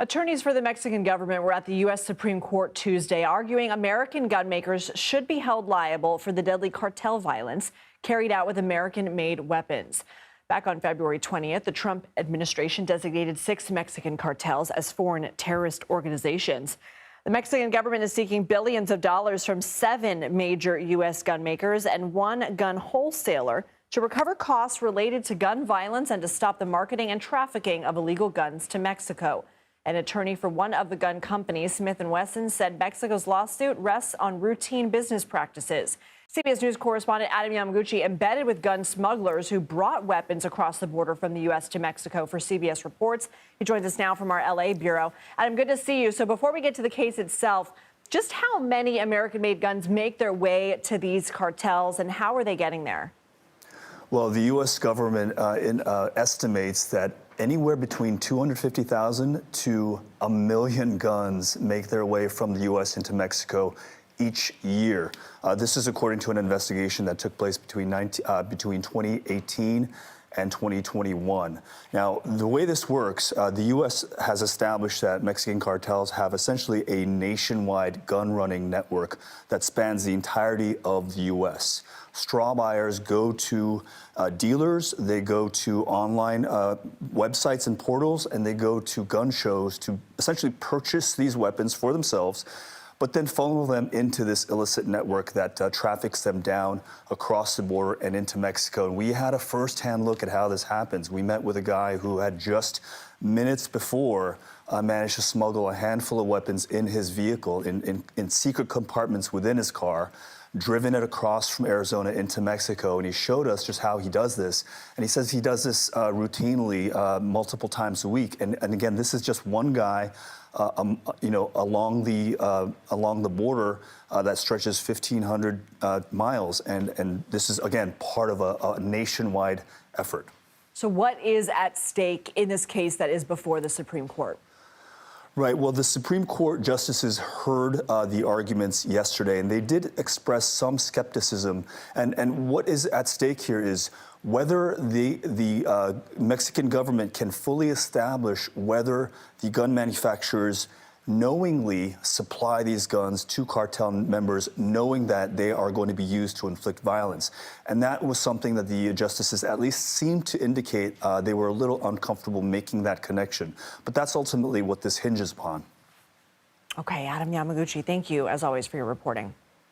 Attorneys for the Mexican government were at the U.S. Supreme Court Tuesday arguing American gun makers should be held liable for the deadly cartel violence carried out with American-made weapons. Back on February 20th, the Trump administration designated 6 Mexican cartels as foreign terrorist organizations. The Mexican government is seeking billions of dollars from 7 major U.S. gun makers and 1 gun wholesaler to recover costs related to gun violence and to stop the marketing and trafficking of illegal guns to Mexico. An attorney for one of the gun companies, Smith & Wesson, said Mexico's lawsuit rests on routine business practices. CBS News correspondent Adam Yamaguchi embedded with gun smugglers who brought weapons across the border from the U.S. to Mexico for CBS Reports. He joins us now from our L.A. bureau. Adam, good to see you. So before we get to the case itself, just how many American-made guns make their way to these cartels, and how are they getting there? Well, the U.S. government estimates that anywhere between 250,000 to 1 million guns make their way from the U.S. into Mexico each year. This is according to an investigation that took place between 2018 and 2021. Now, the way this works, the U.S. has established that Mexican cartels have essentially a nationwide gun-running network that spans the entirety of the U.S. Straw buyers go to dealers, they go to online websites and portals, and they go to gun shows to essentially purchase these weapons for themselves, but then funnel them into this illicit network that traffics them down across the border and into Mexico. And we had a first-hand look at how this happens. We met with a guy who had just minutes before managed to smuggle a handful of weapons in his vehicle, in secret compartments within his car, driven it across from Arizona into Mexico, and he showed us just how he does this. And he says he does this routinely multiple times a week. And again, this is just one guy, along the border that stretches 1,500 miles. And this is, again, part of a nationwide effort. So what is at stake in this case that is before the Supreme Court? Right. Well, the Supreme Court justices heard the arguments yesterday, and they did express some skepticism. And what is at stake here is whether the Mexican government can fully establish whether the gun manufacturers knowingly supply these guns to cartel members, knowing that they are going to be used to inflict violence. And that was something that the justices at least seemed to indicate they were a little uncomfortable making that connection. But that's ultimately what this hinges upon. Okay, Adam Yamaguchi, thank you, as always, for your reporting.